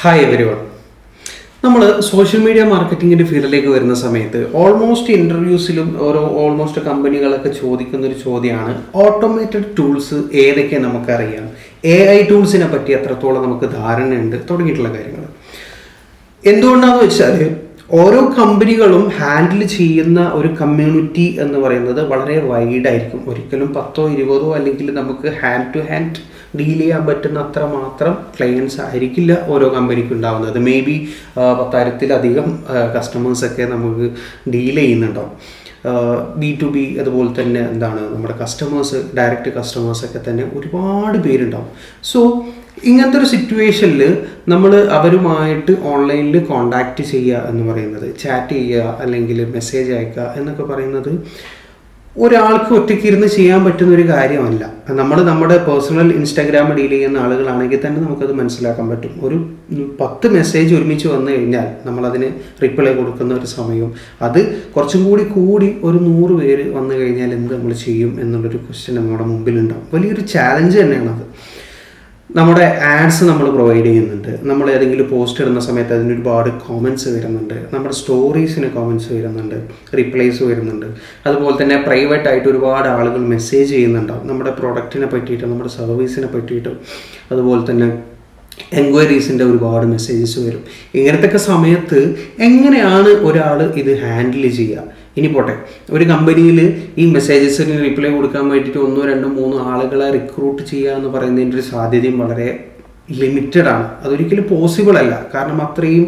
Hi everyone. നമ്മൾ social media മാർക്കറ്റിങ്ങിൻ്റെ ഫീൽഡിലേക്ക് വരുന്ന സമയത്ത് ഓൾമോസ്റ്റ് ഇൻ്റർവ്യൂസിലും ഓൾമോസ്റ്റ് കമ്പനികളൊക്കെ ചോദിക്കുന്ന ഒരു ചോദ്യമാണ് ഓട്ടോമേറ്റഡ് ടൂൾസ് ഏതൊക്കെ നമുക്കറിയാം, AI ടൂൾസിനെ പറ്റി എത്രത്തോളം നമുക്ക് ധാരണയുണ്ട് തുടങ്ങിയിട്ടുള്ള കാര്യങ്ങൾ. എന്തുകൊണ്ടാണെന്ന് വെച്ചാൽ ഓരോ കമ്പനികളും ഹാൻഡിൽ ചെയ്യുന്ന ഒരു കമ്മ്യൂണിറ്റി എന്ന് പറയുന്നത് വളരെ വൈഡായിരിക്കും. ഒരിക്കലും 10-20 അല്ലെങ്കിൽ നമുക്ക് ഹാൻഡ് ടു ഹാൻഡ് ഡീൽ ചെയ്യാൻ പറ്റുന്ന അത്ര മാത്രം ക്ലയൻസ് ആയിരിക്കില്ല ഓരോ കമ്പനിക്ക് ഉണ്ടാവുന്നത്. മേ ബി 10,000-ലധികം കസ്റ്റമേഴ്സൊക്കെ നമുക്ക് ഡീൽ ചെയ്യുന്നുണ്ടാവും. B2B അതുപോലെ തന്നെ നമ്മുടെ കസ്റ്റമേഴ്സ്, ഡയറക്റ്റ് കസ്റ്റമേഴ്സൊക്കെ തന്നെ ഒരുപാട് പേരുണ്ടാവും. സോ ഇങ്ങനത്തെ ഒരു സിറ്റുവേഷനിൽ നമ്മൾ അവരുമായിട്ട് ഓൺലൈനിൽ കോണ്ടാക്റ്റ് ചെയ്യുക എന്ന് പറയുന്നത്, ചാറ്റ് ചെയ്യുക അല്ലെങ്കിൽ മെസ്സേജ് അയക്കുക എന്നൊക്കെ പറയുന്നത് ഒരാൾക്ക് ഒറ്റയ്ക്ക് ഇരുന്ന് ചെയ്യാൻ പറ്റുന്ന ഒരു കാര്യമല്ല. നമ്മുടെ പേഴ്സണൽ ഇൻസ്റ്റാഗ്രാം ഡീൽ ചെയ്യുന്ന ആളുകളാണെങ്കിൽ തന്നെ നമുക്കത് മനസ്സിലാക്കാൻ പറ്റും. ഒരു 10 മെസ്സേജ് ഒരുമിച്ച് വന്നു കഴിഞ്ഞാൽ നമ്മളതിന് റിപ്ലൈ കൊടുക്കുന്ന ഒരു സമയവും അത് കുറച്ചും കൂടി ഒരു 100 പേര് വന്നു കഴിഞ്ഞാൽ എന്ത് നമ്മൾ ചെയ്യും എന്നുള്ളൊരു ക്വസ്റ്റ്യൻ നമ്മുടെ മുമ്പിലുണ്ടാവും. വലിയൊരു ചാലഞ്ച് തന്നെയാണത്. നമ്മുടെ ആഡ്സ് നമ്മൾ പ്രൊവൈഡ് ചെയ്യുന്നുണ്ട്. നമ്മൾ ഏതെങ്കിലും പോസ്റ്റ് ഇടുന്ന സമയത്ത് അതിന് ഒരുപാട് കോമൻറ്റ്സ് വരുന്നുണ്ട്. നമ്മുടെ സ്റ്റോറീസിന് കോമൻറ്റ്സ് വരുന്നുണ്ട്, റിപ്ലൈസ് വരുന്നുണ്ട്. അതുപോലെ തന്നെ പ്രൈവറ്റ് ആയിട്ട് ഒരുപാട് ആളുകൾ മെസ്സേജ് ചെയ്യുന്നുണ്ടാവും നമ്മുടെ പ്രൊഡക്റ്റിനെ പറ്റിയിട്ടും നമ്മുടെ സർവീസിനെ പറ്റിയിട്ടും. അതുപോലെ തന്നെ എൻക്വയറീസിൻ്റെ ഒരുപാട് മെസ്സേജസ് വരും. ഇങ്ങനത്തെ സമയത്ത് എങ്ങനെയാണ് ഒരാൾ ഇത് ഹാൻഡിൽ ചെയ്യുക? ഇനി പോട്ടെ, ഒരു കമ്പനിയിൽ ഈ മെസ്സേജസിന് റിപ്ലൈ കൊടുക്കാൻ വേണ്ടിയിട്ട് 1, 2, 3 ആളുകളെ റിക്രൂട്ട് ചെയ്യുക എന്ന് പറയുന്നതിൻ്റെ ഒരു സാധ്യതയും വളരെ ലിമിറ്റഡ് ആണ്. അതൊരിക്കലും പോസിബിൾ അല്ല. കാരണം അത്രയും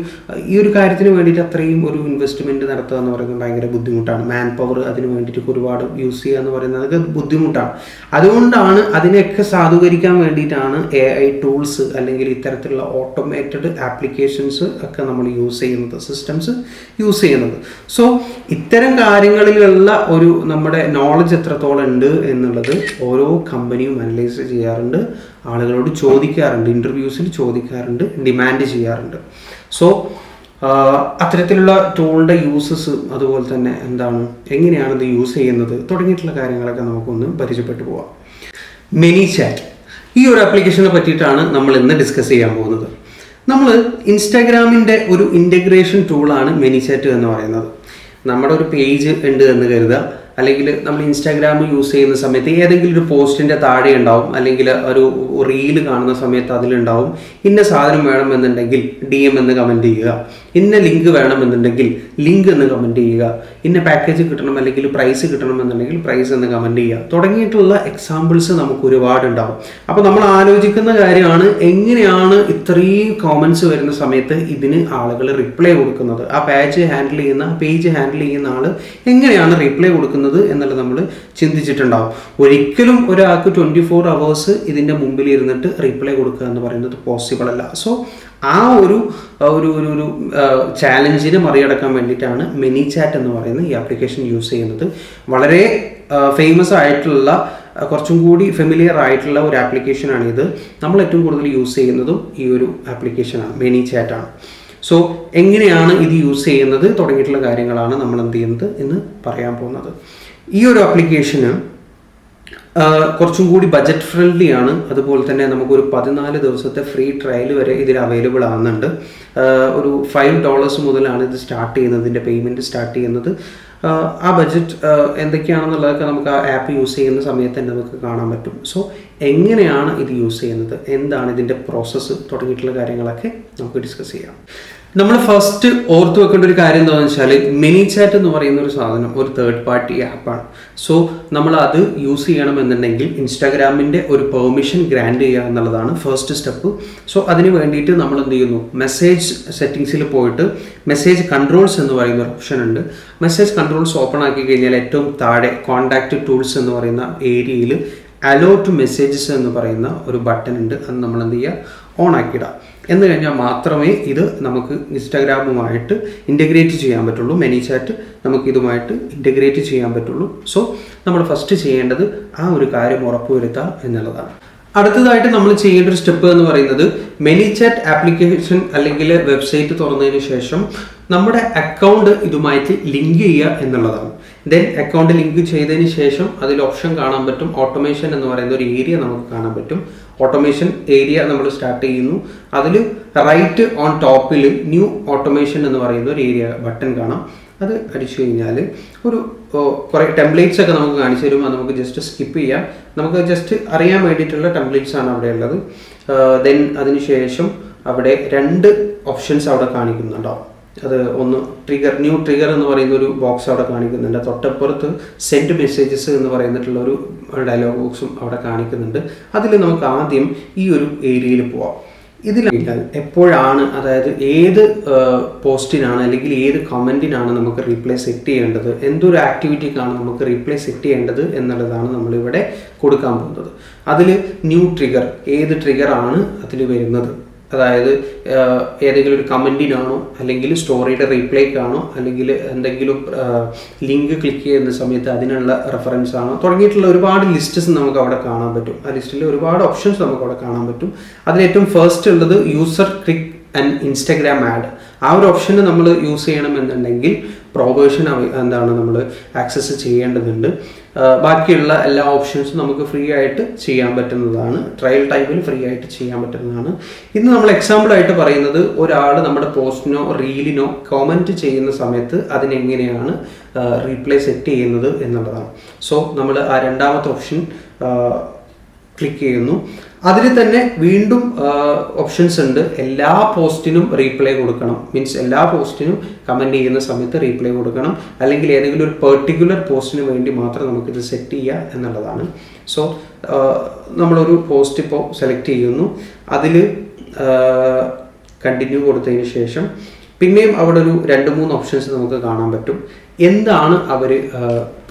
ഈ ഒരു കാര്യത്തിന് വേണ്ടിയിട്ട് അത്രയും ഒരു ഇൻവെസ്റ്റ്മെൻറ്റ് നടത്തുക എന്ന് പറയുന്നത് ഭയങ്കര ബുദ്ധിമുട്ടാണ്. മാൻ പവർ അതിന് വേണ്ടിയിട്ട് ഒരുപാട് യൂസ് ചെയ്യുക എന്ന് പറയുന്നത് ബുദ്ധിമുട്ടാണ്. അതുകൊണ്ടാണ് അതിനെയൊക്കെ സാധൂകരിക്കാൻ വേണ്ടിയിട്ടാണ് AI ടൂൾസ് അല്ലെങ്കിൽ ഇത്തരത്തിലുള്ള ഓട്ടോമേറ്റഡ് ആപ്ലിക്കേഷൻസ് ഒക്കെ നമ്മൾ യൂസ് ചെയ്യുന്നത്, സിസ്റ്റംസ് യൂസ് ചെയ്യുന്നത്. സോ ഇത്തരം കാര്യങ്ങളിലുള്ള ഒരു നമ്മുടെ നോളജ് എത്രത്തോളം ഉണ്ട് എന്നുള്ളത് ഓരോ കമ്പനിയും അനലൈസ് ചെയ്യാറുണ്ട്, ആളുകളോട് ചോദിക്കാറുണ്ട്, ഇൻ്റർവ്യൂസിൽ ചോദിക്കാറുണ്ട്, ഡിമാൻഡ് ചെയ്യാറുണ്ട്. സോ അത്തരത്തിലുള്ള ടൂളിൻ്റെ യൂസസ്, അതുപോലെ തന്നെ എങ്ങനെയാണ് ഇത് യൂസ് ചെയ്യുന്നത് തുടങ്ങിയിട്ടുള്ള കാര്യങ്ങളൊക്കെ നമുക്കൊന്ന് പരിചയപ്പെട്ടു പോവാം. ManyChat ഈ ഒരു ആപ്ലിക്കേഷനെ പറ്റിയിട്ടാണ് നമ്മൾ ഇന്ന് ഡിസ്കസ് ചെയ്യാൻ പോകുന്നത്. നമ്മൾ ഇൻസ്റ്റാഗ്രാമിൻ്റെ ഒരു ഇൻ്റഗ്രേഷൻ ടൂളാണ് ManyChat എന്ന് പറയുന്നത്. നമ്മുടെ ഒരു പേജ് ഉണ്ട് എന്ന് കരുതുക, അല്ലെങ്കിൽ നമ്മൾ ഇൻസ്റ്റാഗ്രാം യൂസ് ചെയ്യുന്ന സമയത്ത് ഏതെങ്കിലും ഒരു പോസ്റ്റിൻ്റെ താഴെ ഉണ്ടാവും, അല്ലെങ്കിൽ ഒരു റീല് കാണുന്ന സമയത്ത് അതിലുണ്ടാവും ഇന്ന സാധനം വേണമെന്നുണ്ടെങ്കിൽ DM എന്ന് കമൻറ്റ് ചെയ്യുക, ഇന്ന ലിങ്ക് വേണമെന്നുണ്ടെങ്കിൽ ലിങ്ക് എന്ന് കമൻറ്റ് ചെയ്യുക, ഇന്ന പാക്കേജ് കിട്ടണം അല്ലെങ്കിൽ പ്രൈസ് കിട്ടണമെന്നുണ്ടെങ്കിൽ പ്രൈസ് എന്ന് കമൻറ്റ് ചെയ്യുക തുടങ്ങിയിട്ടുള്ള എക്സാമ്പിൾസ് നമുക്ക് ഒരുപാടുണ്ടാവും. അപ്പോൾ നമ്മൾ ആലോചിക്കുന്ന കാര്യമാണ് എങ്ങനെയാണ് ഇത്രയും കോമൻസ് വരുന്ന സമയത്ത് ഇതിന് ആളുകൾ റിപ്ലൈ കൊടുക്കുന്നത്. ആ പേജ് ഹാൻഡിൽ ചെയ്യുന്ന ആൾ എങ്ങനെയാണ് റിപ്ലൈ കൊടുക്കുന്നത് എന്നുള്ളത് നമ്മൾ ചിന്തിച്ചിട്ടുണ്ടാവും. ഒരിക്കലും ഒരാൾക്ക് 24 hours ഇതിൻ്റെ മുമ്പിൽ ഇരുന്നിട്ട് റിപ്ലൈ കൊടുക്കുക എന്ന് പറയുന്നത് പോസിബിൾ അല്ല. സോ ആ ഒരു ചാലഞ്ചിനെ മറികടക്കാൻ വേണ്ടിയിട്ടാണ് ManyChat എന്ന് പറയുന്ന ഈ ആപ്ലിക്കേഷൻ യൂസ് ചെയ്യുന്നത്. വളരെ ഫേമസ് ആയിട്ടുള്ള, കുറച്ചും കൂടി ഫെമിലിയർ ആയിട്ടുള്ള ഒരു ആപ്ലിക്കേഷനാണ് ഇത്. നമ്മൾ ഏറ്റവും കൂടുതൽ യൂസ് ചെയ്യുന്നതും ഈ ഒരു ആപ്ലിക്കേഷനാണ്, ManyChat ആണ്. സോ എങ്ങനെയാണ് ഇത് യൂസ് ചെയ്യുന്നത് തുടങ്ങിയിട്ടുള്ള കാര്യങ്ങളാണ് നമ്മൾ എന്ത് ചെയ്യുന്നത് എന്ന് പറയാൻ പോകുന്നത്. ഈ ഒരു ആപ്ലിക്കേഷന് കുറച്ചും കൂടി ബജറ്റ് ഫ്രണ്ട്ലി ആണ്. അതുപോലെ തന്നെ നമുക്കൊരു 14 ദിവസത്തെ ഫ്രീ ട്രയൽ വരെ ഇതിൽ അവൈലബിൾ ആകുന്നുണ്ട്. ഒരു $5 മുതലാണ് ഇത് സ്റ്റാർട്ട് ചെയ്യുന്നത്, ഇതിൻ്റെ പേയ്മെൻറ്റ് സ്റ്റാർട്ട് ചെയ്യുന്നത്. ആ ബഡ്ജറ്റ് എന്തൊക്കെയാണെന്നുള്ളതൊക്കെ നമുക്ക് ആ ആപ്പ് യൂസ് ചെയ്യുന്ന സമയത്ത് തന്നെ നമുക്ക് കാണാൻ പറ്റും. സോ എങ്ങനെയാണ് ഇത് യൂസ് ചെയ്യുന്നത്, എന്താണ് ഇതിൻ്റെ പ്രോസസ്സ് തുടങ്ങിയിട്ടുള്ള കാര്യങ്ങളൊക്കെ നമുക്ക് ഡിസ്കസ് ചെയ്യാം. നമ്മൾ ഫസ്റ്റ് ഓർത്ത് വെക്കേണ്ട ഒരു കാര്യം എന്താണെന്ന് വെച്ചാൽ ManyChat എന്ന് പറയുന്ന ഒരു സാധനം ഒരു തേർഡ് പാർട്ടി ആപ്പാണ്. സോ നമ്മൾ അത് യൂസ് ചെയ്യണമെന്നുണ്ടെങ്കിൽ ഇൻസ്റ്റാഗ്രാമിൻ്റെ ഒരു പെർമിഷൻ ഗ്രാൻഡ് ചെയ്യുക എന്നുള്ളതാണ് ഫസ്റ്റ് സ്റ്റെപ്പ്. സോ അതിന് വേണ്ടിയിട്ട് നമ്മൾ എന്ത് ചെയ്യുന്നു, മെസ്സേജ് സെറ്റിങ്സിൽ പോയിട്ട് മെസ്സേജ് കൺട്രോൾസ് എന്ന് പറയുന്ന ഒരു ഓപ്ഷൻ ഉണ്ട്. മെസ്സേജ് കൺട്രോൾസ് ഓപ്പൺ ആക്കി കഴിഞ്ഞാൽ ഏറ്റവും താഴെ കോൺടാക്റ്റ് ടൂൾസ് എന്ന് പറയുന്ന ഏരിയയിൽ അലോ ടു മെസ്സേജസ് എന്ന് പറയുന്ന ഒരു ബട്ടൺ ഉണ്ട്. അത് നമ്മൾ എന്ത് ചെയ്യുക, ഓൺ ആക്കിയിടാം. എന്ന് കഴിഞ്ഞാൽ മാത്രമേ ഇത് നമുക്ക് ഇൻസ്റ്റാഗ്രാമുമായിട്ട് ഇൻ്റഗ്രേറ്റ് ചെയ്യാൻ പറ്റുള്ളൂ. ManyChat നമുക്ക് ഇതുമായിട്ട് ഇൻ്റഗ്രേറ്റ് ചെയ്യാൻ പറ്റുള്ളൂ. സോ നമ്മൾ ഫസ്റ്റ് ചെയ്യേണ്ടത് ആ ഒരു കാര്യം ഉറപ്പുവരുത്തുക എന്നുള്ളതാണ്. അടുത്തതായിട്ട് നമ്മൾ ചെയ്യേണ്ട ഒരു സ്റ്റെപ്പ് എന്ന് പറയുന്നത് ManyChat ആപ്ലിക്കേഷൻ അല്ലെങ്കിൽ വെബ്സൈറ്റ് തുറന്നതിന് ശേഷം നമ്മുടെ അക്കൗണ്ട് ഇതുമായിട്ട് ലിങ്ക് ചെയ്യുക എന്നുള്ളതാണ്. ദെൻ അക്കൗണ്ട് ലിങ്ക് ചെയ്തതിന് ശേഷം അതിൽ ഓപ്ഷൻ കാണാൻ പറ്റും, ഓട്ടോമേഷൻ എന്ന് പറയുന്ന ഒരു ഏരിയ നമുക്ക് കാണാൻ പറ്റും. ഓട്ടോമേഷൻ ഏരിയ നമ്മൾ സ്റ്റാർട്ട് ചെയ്യുന്നു. അതിൽ റൈറ്റ് ഓൺ ടോപ്പിൽ ന്യൂ ഓട്ടോമേഷൻ എന്ന് പറയുന്ന ഒരു ഏരിയ ബട്ടൺ കാണാം. അത് അടിച്ചു കഴിഞ്ഞാൽ ഒരു കുറേ ടെംപ്ലേറ്റ്സ് ഒക്കെ നമുക്ക് കാണിച്ചു തരും. അത് നമുക്ക് ജസ്റ്റ് സ്കിപ്പ് ചെയ്യാം. നമുക്ക് ജസ്റ്റ് അറിയാൻ വേണ്ടിയിട്ടുള്ള ടെംപ്ലേറ്റ്സ് ആണ് അവിടെ ഉള്ളത്. ദെൻ അതിനുശേഷം അവിടെ 2 ഓപ്ഷൻസ് അവിടെ കാണിക്കുന്നുണ്ടാവും. അത് ഒന്ന് ന്യൂ ട്രിഗർ എന്ന് പറയുന്ന ഒരു ബോക്സ് അവിടെ കാണിക്കുന്നുണ്ട്. തൊട്ടപ്പുറത്ത് സെൻഡ് മെസ്സേജസ് എന്ന് പറയുന്നിട്ടുള്ള ഒരു ഡയലോഗ് ബോക്സും അവിടെ കാണിക്കുന്നുണ്ട്. അതിൽ നമുക്ക് ആദ്യം ഈ ഒരു ഏരിയയിൽ പോവാം. ഇതിൽ എപ്പോഴാണ്, അതായത് ഏത് പോസ്റ്റിനാണ് അല്ലെങ്കിൽ ഏത് കമൻറ്റിനാണ് നമുക്ക് റീപ്ലൈ സെറ്റ് ചെയ്യേണ്ടത്, എന്തൊരു ആക്ടിവിറ്റിക്കാണ് നമുക്ക് റീപ്ലൈ സെറ്റ് ചെയ്യേണ്ടത് എന്നുള്ളതാണ് നമ്മളിവിടെ കൊടുക്കാൻ പോകുന്നത്. അതിൽ ന്യൂ ട്രിഗർ, ഏത് ട്രിഗറാണ് അതിൽ വരുന്നത്, അതായത് ഏതെങ്കിലും ഒരു കമൻറ്റിനാണോ അല്ലെങ്കിൽ സ്റ്റോറിയുടെ റീപ്ലൈക്കാണോ അല്ലെങ്കിൽ എന്തെങ്കിലും ലിങ്ക് ക്ലിക്ക് ചെയ്യുന്ന സമയത്ത് അതിനുള്ള റെഫറൻസ് ആണോ തുടങ്ങിയിട്ടുള്ള ഒരുപാട് ലിസ്റ്റസ് നമുക്ക് അവിടെ കാണാൻ പറ്റും. ആ ലിസ്റ്റിൽ ഒരുപാട് ഓപ്ഷൻസ് നമുക്ക് അവിടെ കാണാൻ പറ്റും. അതിലേറ്റവും ഫസ്റ്റ് ഉള്ളത് user click and Instagram add. ആ ഒരു ഓപ്ഷന് നമ്മൾ യൂസ് ചെയ്യണമെന്നുണ്ടെങ്കിൽ പ്രൊവേർഷൻ എന്താണ് നമ്മൾ ആക്സസ് ചെയ്യേണ്ടതുണ്ട്. ബാക്കിയുള്ള എല്ലാ ഓപ്ഷൻസും നമുക്ക് ഫ്രീ ആയിട്ട് ചെയ്യാൻ പറ്റുന്നതാണ്. ട്രയൽ ടൈമിൽ ഫ്രീ ആയിട്ട് ചെയ്യാൻ പറ്റുന്നതാണ്. ഇന്ന് നമ്മൾ എക്സാമ്പിൾ ആയിട്ട് പറയുന്നത്, ഒരാൾ നമ്മുടെ പോസ്റ്റിനോ റീലിനോ കമൻറ്റ് ചെയ്യുന്ന സമയത്ത് അതിനെങ്ങനെയാണ് റീപ്ലൈ സെറ്റ് ചെയ്യുന്നത് എന്നുള്ളതാണ്. സോ നമ്മൾ ആ 2ാമത്തെ ഓപ്ഷൻ ക്ലിക്ക് ചെയ്യുന്നു. അതിൽ തന്നെ വീണ്ടും ഓപ്ഷൻസ് ഉണ്ട്. എല്ലാ പോസ്റ്റിനും റീപ്ലൈ കൊടുക്കണം, മീൻസ് എല്ലാ പോസ്റ്റിനും കമൻറ്റ് ചെയ്യുന്ന സമയത്ത് റീപ്ലൈ കൊടുക്കണം, അല്ലെങ്കിൽ ഏതെങ്കിലും ഒരു പെർട്ടിക്കുലർ പോസ്റ്റിന് വേണ്ടി മാത്രം നമുക്കിത് സെറ്റ് ചെയ്യുക എന്നുള്ളതാണ്. സോ നമ്മളൊരു പോസ്റ്റ് ഇപ്പോൾ സെലക്ട് ചെയ്യുന്നു. അതിൽ കണ്ടിന്യൂ കൊടുത്തതിന് ശേഷം പിന്നെയും അവിടെ ഒരു 2-3 ഓപ്ഷൻസ് നമുക്ക് കാണാൻ പറ്റും. എന്താണ് അവർ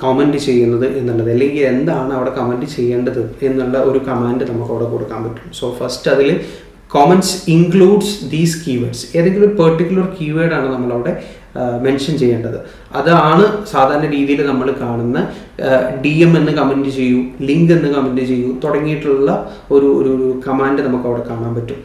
കമൻറ്റ് ചെയ്യുന്നത് എന്നുള്ളത്, അല്ലെങ്കിൽ എന്താണ് അവിടെ കമൻറ്റ് ചെയ്യേണ്ടത് എന്നുള്ള ഒരു കമാൻഡ് നമുക്ക് അവിടെ കൊടുക്കാൻ പറ്റും. സോ ഫസ്റ്റ് അതിൽ comments includes these keywords. ഏതെങ്കിലും ഒരു പെർട്ടിക്കുലർ കീവേഡാണ് നമ്മളവിടെ മെൻഷൻ ചെയ്യേണ്ടത്. അതാണ് സാധാരണ രീതിയിൽ നമ്മൾ കാണുന്ന DM എന്ന് കമൻറ്റ് ചെയ്യൂ, ലിങ്ക് എന്ന് കമൻറ്റ് ചെയ്യൂ തുടങ്ങിയിട്ടുള്ള ഒരു കമാൻഡ് നമുക്ക് അവിടെ കാണാൻ പറ്റും.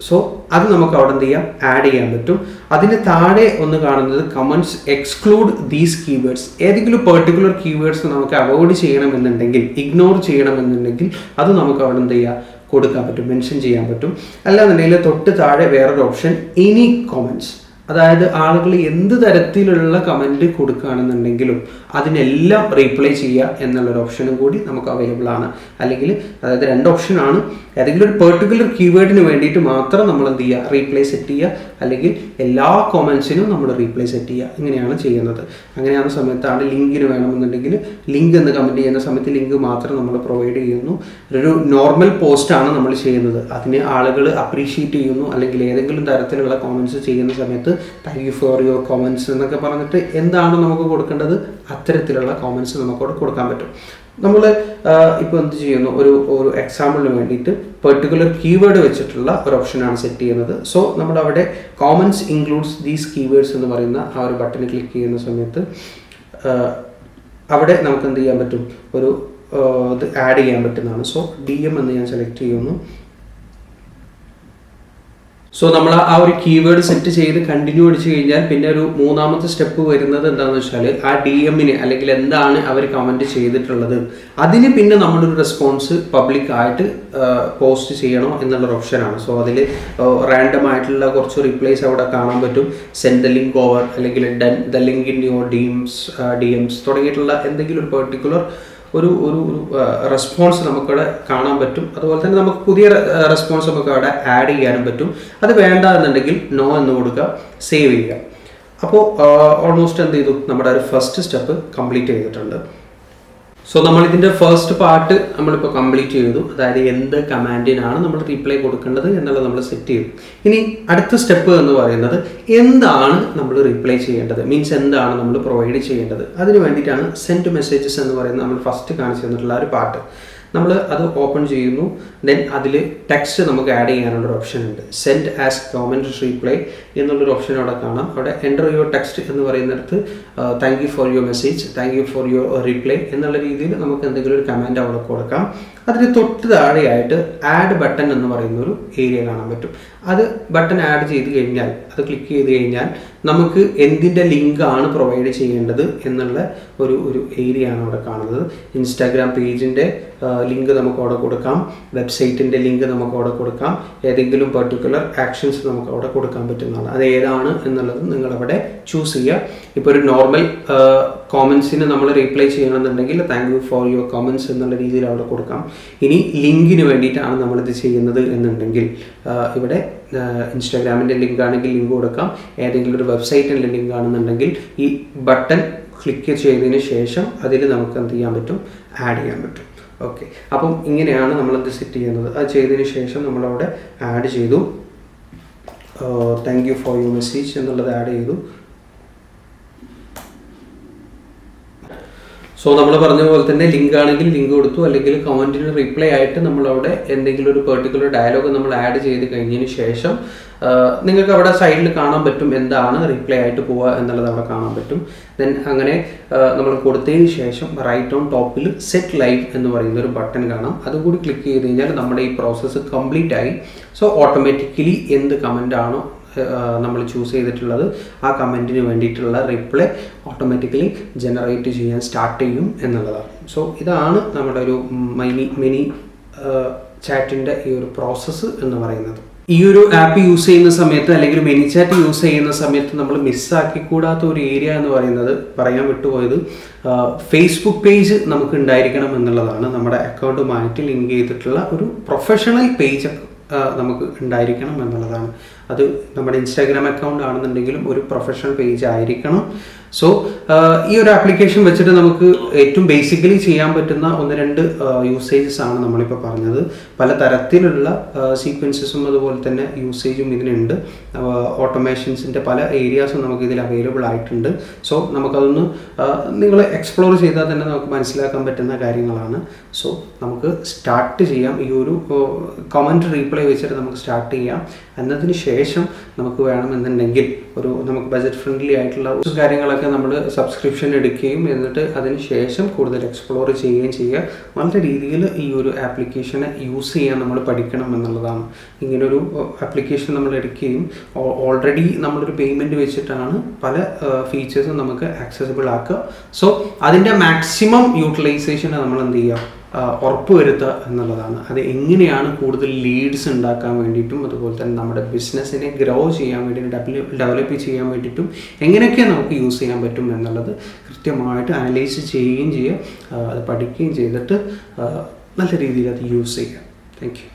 സോ അത് നമുക്ക് അവിടെ എന്ത് ചെയ്യാം, ആഡ് ചെയ്യാൻ പറ്റും. അതിന് താഴെ ഒന്ന് കാണുന്നത് കമൻറ്റ്സ് എക്സ്ക്ലൂഡ് ദീസ് കീവേഡ്സ്. ഏതെങ്കിലും പെർട്ടിക്കുലർ കീവേഡ്സ് നമുക്ക് അവോയ്ഡ് ചെയ്യണമെന്നുണ്ടെങ്കിൽ, ഇഗ്നോർ ചെയ്യണമെന്നുണ്ടെങ്കിൽ അത് നമുക്ക് അവിടെ എന്ത് ചെയ്യാം, കൊടുക്കാൻ പറ്റും, മെൻഷൻ ചെയ്യാൻ പറ്റും. അല്ലാന്നുണ്ടെങ്കിൽ തൊട്ട് താഴെ വേറൊരു ഓപ്ഷൻ എനി കമൻറ്റ്സ്, അതായത് ആളുകൾ എന്ത് തരത്തിലുള്ള കമൻറ്റ് കൊടുക്കുകയാണെന്നുണ്ടെങ്കിലും അതിനെല്ലാം റീപ്ലൈ ചെയ്യുക എന്നുള്ളൊരു ഓപ്ഷനും കൂടി നമുക്ക് അവൈലബിൾ ആണ്. അല്ലെങ്കിൽ അതായത് 2 ഓപ്ഷനാണ്. ഏതെങ്കിലും ഒരു പെർട്ടിക്കുലർ കീവേഡിന് വേണ്ടിയിട്ട് മാത്രം നമ്മൾ എന്ത് ചെയ്യുക, റീപ്ലൈ സെറ്റ് ചെയ്യുക, അല്ലെങ്കിൽ എല്ലാ കമൻസിനും നമ്മൾ റീപ്ലൈ സെറ്റ് ചെയ്യുക. ഇങ്ങനെയാണ് ചെയ്യുന്നത്. അങ്ങനെയാകുന്ന സമയത്താണ് ലിങ്കിന് വേണമെന്നുണ്ടെങ്കിൽ ലിങ്ക് എന്ന് കമൻറ്റ് ചെയ്യുന്ന സമയത്ത് ലിങ്ക് മാത്രം നമ്മൾ പ്രൊവൈഡ് ചെയ്യുന്നു. ഒരു നോർമൽ പോസ്റ്റാണ് നമ്മൾ ചെയ്യുന്നത്, അതിന് ആളുകൾ അപ്രീഷിയേറ്റ് ചെയ്യുന്നു, അല്ലെങ്കിൽ ഏതെങ്കിലും തരത്തിലുള്ള കമൻറ്റ്സ് ചെയ്യുന്ന സമയത്ത് thank you for your comments എന്നൊക്കെ പറഞ്ഞിട്ട് എന്താണ് നമുക്ക് കൊടുക്കേണ്ടത്, അത്തരത്തിലുള്ള കമൻറ്റ്സ് നമുക്കവിടെ കൊടുക്കാൻ പറ്റും. നമ്മൾ ഇപ്പോൾ എന്ത് ചെയ്യുന്നു, ഒരു എക്സാമ്പിളിന് വേണ്ടിയിട്ട് പെർട്ടിക്കുലർ കീവേഡ് വെച്ചിട്ടുള്ള ഒരു ഓപ്ഷനാണ് സെറ്റ് ചെയ്യുന്നത്. സോ നമ്മളവിടെ കോമൻസ് ഇൻക്ലൂഡ്സ് ദീസ് കീവേഡ്സ് എന്ന് പറയുന്ന ആ ഒരു ബട്ടൺ ക്ലിക്ക് ചെയ്യുന്ന സമയത്ത് അവിടെ നമുക്ക് എന്ത് ചെയ്യാൻ പറ്റും, ഇത് ആഡ് ചെയ്യാൻ പറ്റുന്നതാണ്. സോ DM എന്ന് ഞാൻ സെലക്ട് ചെയ്യുന്നു. സോ നമ്മൾ ആ ഒരു കീവേഡ് സെറ്റ് ചെയ്ത് കണ്ടിന്യൂ അടിച്ചു കഴിഞ്ഞാൽ പിന്നെ ഒരു 3ാമത്തെ സ്റ്റെപ്പ് വരുന്നത് എന്താണെന്ന് വെച്ചാൽ ആ DMന് അല്ലെങ്കിൽ എന്താണ് അവർ കമൻറ്റ് ചെയ്തിട്ടുള്ളത് അതിന് പിന്നെ നമ്മളൊരു റെസ്പോൺസ് പബ്ലിക് ആയിട്ട് പോസ്റ്റ് ചെയ്യണോ എന്നുള്ളൊരു ഓപ്ഷനാണ്. സോ അതിൽ റാൻഡം ആയിട്ടുള്ള കുറച്ച് റിപ്ലൈസ് അവിടെ കാണാൻ പറ്റും. സെൻഡ് ദ ലിങ്ക് ഓവർ, അല്ലെങ്കിൽ the link in your DMs തുടങ്ങിയിട്ടുള്ള എന്തെങ്കിലും ഒരു പെർട്ടിക്കുലർ ഒരു റെസ്പോൺസ് നമുക്കവിടെ കാണാൻ പറ്റും. അതുപോലെ തന്നെ നമുക്ക് പുതിയ റെസ്പോൺസ് നമുക്ക് അവിടെ ആഡ് ചെയ്യാനും പറ്റും. അത് വേണ്ട എന്നുണ്ടെങ്കിൽ നോ എന്ന് കൊടുക്കുക, സേവ് ചെയ്യുക. അപ്പോൾ ഓൾമോസ്റ്റ് എന്ത് ചെയ്തു, നമ്മുടെ ഒരു ഫസ്റ്റ് സ്റ്റെപ്പ് കംപ്ലീറ്റ് ചെയ്തിട്ടുണ്ട്. സോ നമ്മളിതിൻ്റെ ഫസ്റ്റ് പാർട്ട് നമ്മളിപ്പോൾ കംപ്ലീറ്റ് ചെയ്തു. അതായത് എന്ത് കമാൻഡിനാണ് നമ്മൾ റീപ്ലൈ കൊടുക്കേണ്ടത് എന്നുള്ളത് നമ്മൾ സെറ്റ് ചെയ്തു. ഇനി അടുത്ത സ്റ്റെപ്പ് എന്ന് പറയുന്നത് എന്താണ് നമ്മൾ റീപ്ലൈ ചെയ്യേണ്ടത്, മീൻസ് എന്താണ് നമ്മൾ പ്രൊവൈഡ് ചെയ്യേണ്ടത്. അതിന് വേണ്ടിയിട്ടാണ് സെൻഡ് മെസ്സേജസ് എന്ന് പറയുന്നത് നമ്മൾ ഫസ്റ്റ് കാണിച്ചു തന്നിട്ടുള്ള ഒരു പാർട്ട്. നമ്മൾ അത് ഓപ്പൺ ചെയ്യുന്നു. ദെൻ അതിൽ ടെക്സ്റ്റ് നമുക്ക് ആഡ് ചെയ്യാനുള്ളൊരു ഓപ്ഷൻ ഉണ്ട്. സെൻഡ് ആസ് കമൻറ്റ് റീപ്ലൈ എന്നുള്ളൊരു ഓപ്ഷൻ അവിടെ കാണാം. അവിടെ എൻ്റർ യുവർ ടെക്സ്റ്റ് എന്ന് പറയുന്നിടത്ത് thank you for your message, thank you for your reply എന്നുള്ള രീതിയിൽ നമുക്ക് എന്തെങ്കിലും ഒരു കമാൻഡ് അവിടെ കൊടുക്കാം. അതിന് തൊട്ട് താഴെയായിട്ട് ആഡ് ബട്ടൺ എന്ന് പറയുന്ന ഒരു ഏരിയ കാണാൻ പറ്റും. അത് ബട്ടൺ ആഡ് ചെയ്ത് കഴിഞ്ഞാൽ, അത് ക്ലിക്ക് ചെയ്ത് കഴിഞ്ഞാൽ നമുക്ക് എന്തിൻ്റെ ലിങ്കാണ് പ്രൊവൈഡ് ചെയ്യേണ്ടത് എന്നുള്ള ഒരു ഏരിയ ആണ് അവിടെ കാണുന്നത്. ഇൻസ്റ്റാഗ്രാം പേജിൻ്റെ ലിങ്ക് നമുക്ക് അവിടെ കൊടുക്കാം, വെബ്സൈറ്റിൻ്റെ ലിങ്ക് നമുക്ക് അവിടെ കൊടുക്കാം, ഏതെങ്കിലും പെർട്ടിക്കുലർ ആക്ഷൻസ് നമുക്ക് അവിടെ കൊടുക്കാൻ പറ്റുന്നതാണ്. അത് ഏതാണ് എന്നുള്ളത് നിങ്ങളവിടെ ചൂസ് ചെയ്യുക. ഇപ്പോൾ ഒരു നോർമൽ കോമൻസിന് നമ്മൾ റീപ്ലൈ ചെയ്യണമെന്നുണ്ടെങ്കിൽ thank you for your Commons എന്നുള്ള രീതിയിൽ അവിടെ കൊടുക്കാം. ഇനി ലിങ്കിന് വേണ്ടിയിട്ടാണ് നമ്മളിത് ചെയ്യുന്നത് എന്നുണ്ടെങ്കിൽ ഇവിടെ ഇൻസ്റ്റാഗ്രാമിൻ്റെ ലിങ്ക് ആണെങ്കിൽ ലിങ്ക് കൊടുക്കാം, ഏതെങ്കിലും ഒരു വെബ്സൈറ്റിൻ്റെ ലിങ്ക് ആണെന്നുണ്ടെങ്കിൽ ഈ ബട്ടൺ ക്ലിക്ക് ചെയ്തതിന് ശേഷം അതിൽ നമുക്ക് എന്ത് ചെയ്യാൻ പറ്റും, ആഡ് ചെയ്യാൻ പറ്റും. ഓക്കെ, അപ്പം ഇങ്ങനെയാണ് നമ്മളത് സെറ്റ് ചെയ്യുന്നത്. അത് ചെയ്തതിന് ശേഷം നമ്മളവിടെ ആഡ് ചെയ്തു, thank you for your message എന്നുള്ളത് ആഡ് ചെയ്തു. സോ നമ്മൾ പറഞ്ഞ പോലെ തന്നെ ലിങ്ക് ആണെങ്കിൽ ലിങ്ക് കൊടുത്തു, അല്ലെങ്കിൽ കമൻറ്റിന് റിപ്ലൈ ആയിട്ട് നമ്മളവിടെ എന്തെങ്കിലും ഒരു പെർട്ടിക്കുലർ ഡയലോഗ് നമ്മൾ ആഡ് ചെയ്ത് കഴിഞ്ഞതിന് ശേഷം നിങ്ങൾക്ക് അവിടെ സൈഡിൽ കാണാൻ പറ്റും എന്താണ് റിപ്ലൈ ആയിട്ട് പോവുക എന്നുള്ളത് അവിടെ കാണാൻ പറ്റും. ദെൻ അങ്ങനെ നമ്മൾ കൊടുത്തതിന് ശേഷം റൈറ്റ് ഓൺ ടോപ്പിൽ സെറ്റ് ലൈവ് എന്ന് പറയുന്ന ഒരു ബട്ടൺ കാണാം. അതുകൂടി ക്ലിക്ക് ചെയ്ത് കഴിഞ്ഞാൽ നമ്മുടെ ഈ പ്രോസസ്സ് കംപ്ലീറ്റ് ആയി. സോ ഓട്ടോമാറ്റിക്കലി എന്ത് കമൻ്റ് ആണോ നമ്മൾ ചൂസ് ചെയ്തിട്ടുള്ളത് ആ കമൻറ്റിന് വേണ്ടിയിട്ടുള്ള റിപ്ലൈ ഓട്ടോമാറ്റിക്കലി ജനറേറ്റ് ചെയ്യാൻ സ്റ്റാർട്ട് ചെയ്യും എന്നുള്ളതാണ്. സോ ഇതാണ് നമ്മുടെ ഒരു മിനി ചാറ്റിൻ്റെ ഈ ഒരു പ്രോസസ്സ് എന്ന് പറയുന്നത്. ഈ ഒരു ആപ്പ് യൂസ് ചെയ്യുന്ന സമയത്ത് അല്ലെങ്കിൽ ManyChat യൂസ് ചെയ്യുന്ന സമയത്ത് നമ്മൾ മിസ്സാക്കിക്കൂടാത്ത ഒരു ഏരിയ എന്ന് പറയുന്നത്, പറയാൻ വിട്ടുപോയത്, ഫേസ്ബുക്ക് പേജ് നമുക്ക് ഉണ്ടായിരിക്കണം എന്നുള്ളതാണ്. നമ്മുടെ അക്കൗണ്ടുമായിട്ട് ലിങ്ക് ചെയ്തിട്ടുള്ള ഒരു പ്രൊഫഷണൽ പേജ് നമുക്ക് ഉണ്ടായിരിക്കണം എന്നുള്ളതാണ്. അത് നമ്മുടെ ഇൻസ്റ്റാഗ്രാം അക്കൗണ്ട് ആണെന്നുണ്ടെങ്കിലും ഒരു പ്രൊഫഷണൽ പേജ് ആയിരിക്കണം. സോ ഈ ഒരു ആപ്ലിക്കേഷൻ വെച്ചിട്ട് നമുക്ക് ഏറ്റവും ബേസിക്കലി ചെയ്യാൻ പറ്റുന്ന 1-2 യൂസേജസ് ആണ് നമ്മളിപ്പോൾ പറഞ്ഞത്. പല തരത്തിലുള്ള സീക്വൻസസും അതുപോലെ തന്നെ യൂസേജും ഇതിനുണ്ട്. ഓട്ടോമേഷൻസിൻ്റെ പല ഏരിയാസും നമുക്ക് ഇതിൽ അവൈലബിൾ ആയിട്ടുണ്ട്. സോ നമുക്കതൊന്ന് നിങ്ങൾ എക്സ്പ്ലോർ ചെയ്താൽ തന്നെ നമുക്ക് മനസ്സിലാക്കാൻ പറ്റുന്ന കാര്യങ്ങളാണ്. സോ നമുക്ക് സ്റ്റാർട്ട് ചെയ്യാം. ഈ ഒരു കമൻറ്റ് റീപ്ലൈ വെച്ചിട്ട് നമുക്ക് സ്റ്റാർട്ട് ചെയ്യാം. എന്നതിന് ശേഷം നമുക്ക് വേണമെന്നുണ്ടെങ്കിൽ നമുക്ക് ബജറ്റ് ഫ്രണ്ട്ലി ആയിട്ടുള്ള കാര്യങ്ങളൊക്കെ നമ്മൾ സബ്സ്ക്രിപ്ഷൻ എടുക്കുകയും എന്നിട്ട് അതിന് ശേഷം കൂടുതൽ എക്സ്പ്ലോർ ചെയ്യുകയും ചെയ്യുക. നല്ല രീതിയിൽ ഈ ഒരു ആപ്ലിക്കേഷനെ യൂസ് ചെയ്യാൻ നമ്മൾ പഠിക്കണം എന്നുള്ളതാണ്. ഇങ്ങനൊരു ആപ്ലിക്കേഷൻ നമ്മൾ എടുക്കുകയും ഓൾറെഡി നമ്മളൊരു പേയ്മെൻറ്റ് വെച്ചിട്ടാണ് പല ഫീച്ചേഴ്സും നമുക്ക് ആക്സസിബിൾ ആക്കുക. സോ അതിൻ്റെ മാക്സിമം യൂട്ടിലൈസേഷനെ നമ്മൾ എന്ത് ചെയ്യുക, ഉറപ്പുവരുത്തുക എന്നുള്ളതാണ്. അത് എങ്ങനെയാണ് കൂടുതൽ ലീഡ്സ് ഉണ്ടാക്കാൻ വേണ്ടിയിട്ടും അതുപോലെ തന്നെ നമ്മുടെ ബിസിനസ്സിനെ ഗ്രോ ചെയ്യാൻ വേണ്ടിയിട്ട് ഡെവലപ്പ് ചെയ്യാൻ വേണ്ടിയിട്ടും എങ്ങനെയൊക്കെ നമുക്ക് യൂസ് ചെയ്യാൻ പറ്റും എന്നുള്ളത് കൃത്യമായിട്ട് അനലൈസ് ചെയ്യുകയും ചെയ്യുക, അത് പഠിക്കുകയും ചെയ്തിട്ട് നല്ല രീതിയിൽ അത് യൂസ് ചെയ്യുക. Thank you.